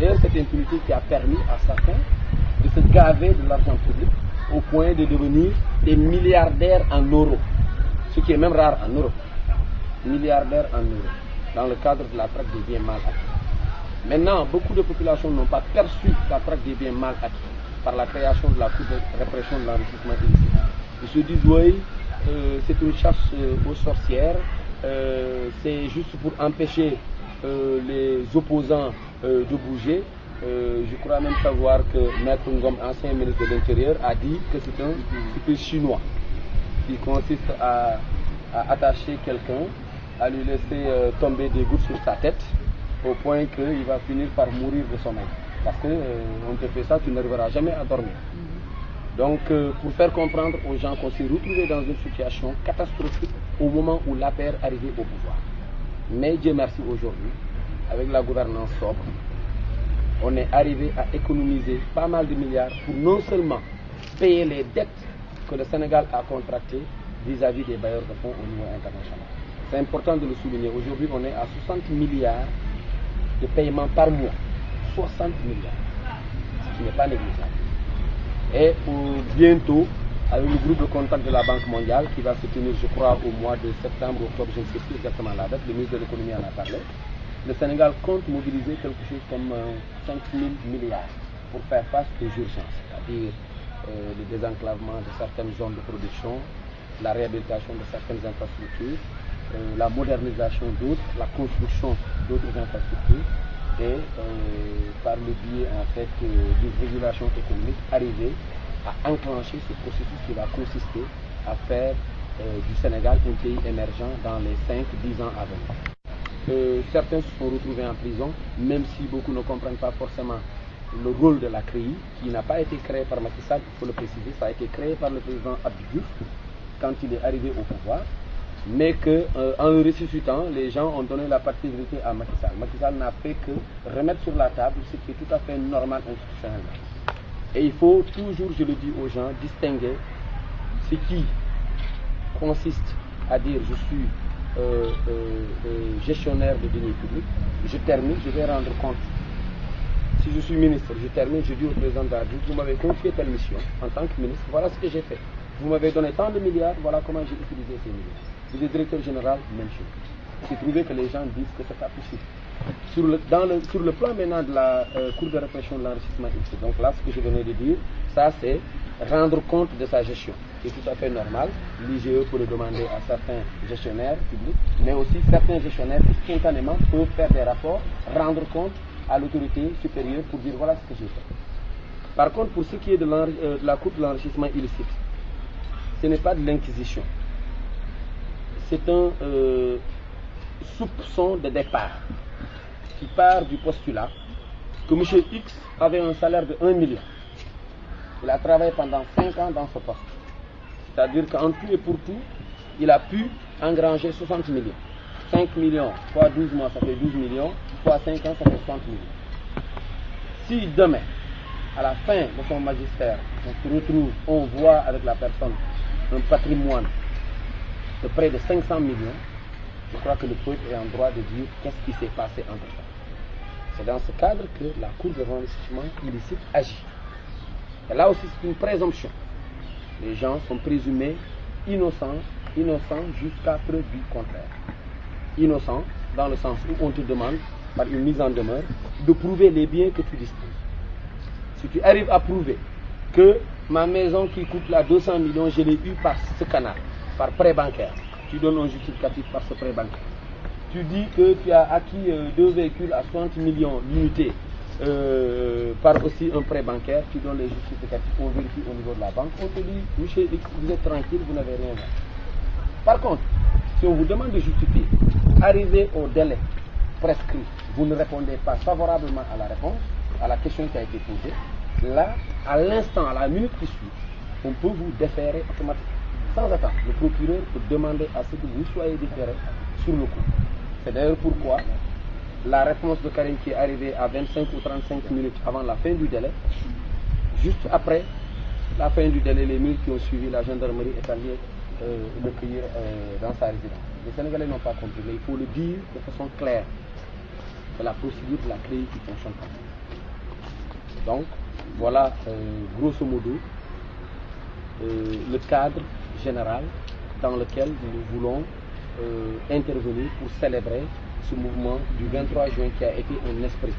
d'ailleurs cette impunité qui a permis à certains de se gaver de l'argent public au point de devenir des milliardaires en euros, ce qui est même rare en Europe. Milliardaires en euros, dans le cadre de la traque des biens mal acquis. Maintenant, beaucoup de populations n'ont pas perçu la traque des biens mal acquis par la création de la Cour de répression de l'enrichissement illicite. Ils se disent, oui, c'est une chasse aux sorcières, c'est juste pour empêcher les opposants de bouger. Je crois même savoir que Maître Ngom, ancien ministre de l'Intérieur, a dit que c'est un supplice chinois qui consiste à attacher quelqu'un, à lui laisser tomber des gouttes sur sa tête, au point qu'il va finir par mourir de sommeil. Parce qu'on te fait ça, tu n'arriveras jamais à dormir. Donc, pour faire comprendre aux gens qu'on s'est retrouvé dans une situation catastrophique au moment où l'APR arrivait au pouvoir. Mais Dieu merci, aujourd'hui, avec la gouvernance sobre, on est arrivé à économiser pas mal de milliards pour non seulement payer les dettes que le Sénégal a contractées vis-à-vis des bailleurs de fonds au niveau international. C'est important de le souligner. Aujourd'hui, on est à 60 milliards de paiements par mois. 60 milliards, ce qui n'est pas négligeable. Et bientôt, avec le groupe de contact de la Banque mondiale qui va se tenir, je crois, au mois de septembre, octobre, je ne sais plus exactement la date, le ministre de l'économie en a parlé, le Sénégal compte mobiliser quelque chose comme 5 000 milliards pour faire face aux urgences, c'est-à-dire le désenclavement de certaines zones de production, la réhabilitation de certaines infrastructures, la modernisation d'autres, la construction d'autres infrastructures et par le biais en fait d'une régulation économique arriver à enclencher ce processus qui va consister à faire du Sénégal un pays émergent dans les 5-10 ans à venir. Certains se sont retrouvés en prison, même si beaucoup ne comprennent pas forcément le rôle de la CREI, qui n'a pas été créé par Macky Sall, il faut le préciser, ça a été créé par le président Abdou Diouf quand il est arrivé au pouvoir, mais qu'en le ressuscitant, les gens ont donné la particularité à Macky Sall. Macky Sall n'a fait que remettre sur la table ce qui est tout à fait normal institutionnellement. Et il faut toujours, je le dis aux gens, distinguer ce qui consiste à dire je suis gestionnaire de deniers publics, je termine, je vais rendre compte. Si je suis ministre, je termine, je dis au président de la République, vous m'avez confié telle mission en tant que ministre, voilà ce que j'ai fait. Vous m'avez donné tant de milliards, voilà comment j'ai utilisé ces milliards. Vous êtes directeur général, même chose. J'ai trouvé que les gens disent que c'est pas possible. Sur le plan maintenant de la Cour de répression de l'enrichissement illicite, donc là, ce que je venais de dire, ça c'est rendre compte de sa gestion. C'est tout à fait normal. L'IGE peut le demander à certains gestionnaires publics, mais aussi certains gestionnaires qui spontanément peuvent faire des rapports, rendre compte à l'autorité supérieure pour dire voilà ce que j'ai fait. Par contre, pour ce qui est de la Cour de l'enrichissement illicite, ce n'est pas de l'inquisition. C'est un soupçon de départ qui part du postulat que M. X avait un salaire de 1 million. Il a travaillé pendant 5 ans dans ce poste. C'est-à-dire qu'en tout et pour tout, il a pu engranger 60 millions. 5 millions fois 12 mois, ça fait 12 millions, fois 5 ans, ça fait 60 millions. Si demain, à la fin de son magistère, on se retrouve, on voit avec la personne un patrimoine de près de 500 millions, je crois que le peuple est en droit de dire qu'est-ce qui s'est passé entre temps. C'est dans ce cadre que la Cour de l'enrichissement illicite agit. Et là aussi, c'est une présomption. Les gens sont présumés innocents jusqu'à preuve du contraire. Innocents dans le sens où on te demande, par une mise en demeure, de prouver les biens que tu disposes. Si tu arrives à prouver que ma maison qui coûte là 200 millions, je l'ai eue par ce canal, par prêt bancaire, tu donnes un justificatif par ce prêt bancaire. Tu dis que tu as acquis 2 véhicules à 60 millions l'unité par aussi un prêt bancaire, tu donnes les justificatifs, on vérifie au niveau de la banque, on te dit, monsieur X, vous êtes tranquille, vous n'avez rien à. Par contre, si on vous demande de justifier, arrivé au délai prescrit, vous ne répondez pas favorablement à la réponse, à la question qui a été posée, là, à l'instant, à la minute qui suit, on peut vous déférer automatiquement. Sans attendre, le procureur peut demander à ce que vous soyez déféré sur le coup. C'est d'ailleurs pourquoi la réponse de Karim qui est arrivée à 25 ou 35 minutes avant la fin du délai, juste après la fin du délai, les minutes qui ont suivi, la gendarmerie est allée le cueillir dans sa résidence. Les Sénégalais n'ont pas compris, mais il faut le dire de façon claire. de la procédure de la CREI qui fonctionne comme ça. Donc, voilà grosso modo le cadre général dans lequel nous voulons intervenir pour célébrer ce mouvement du 23 juin qui a été un esprit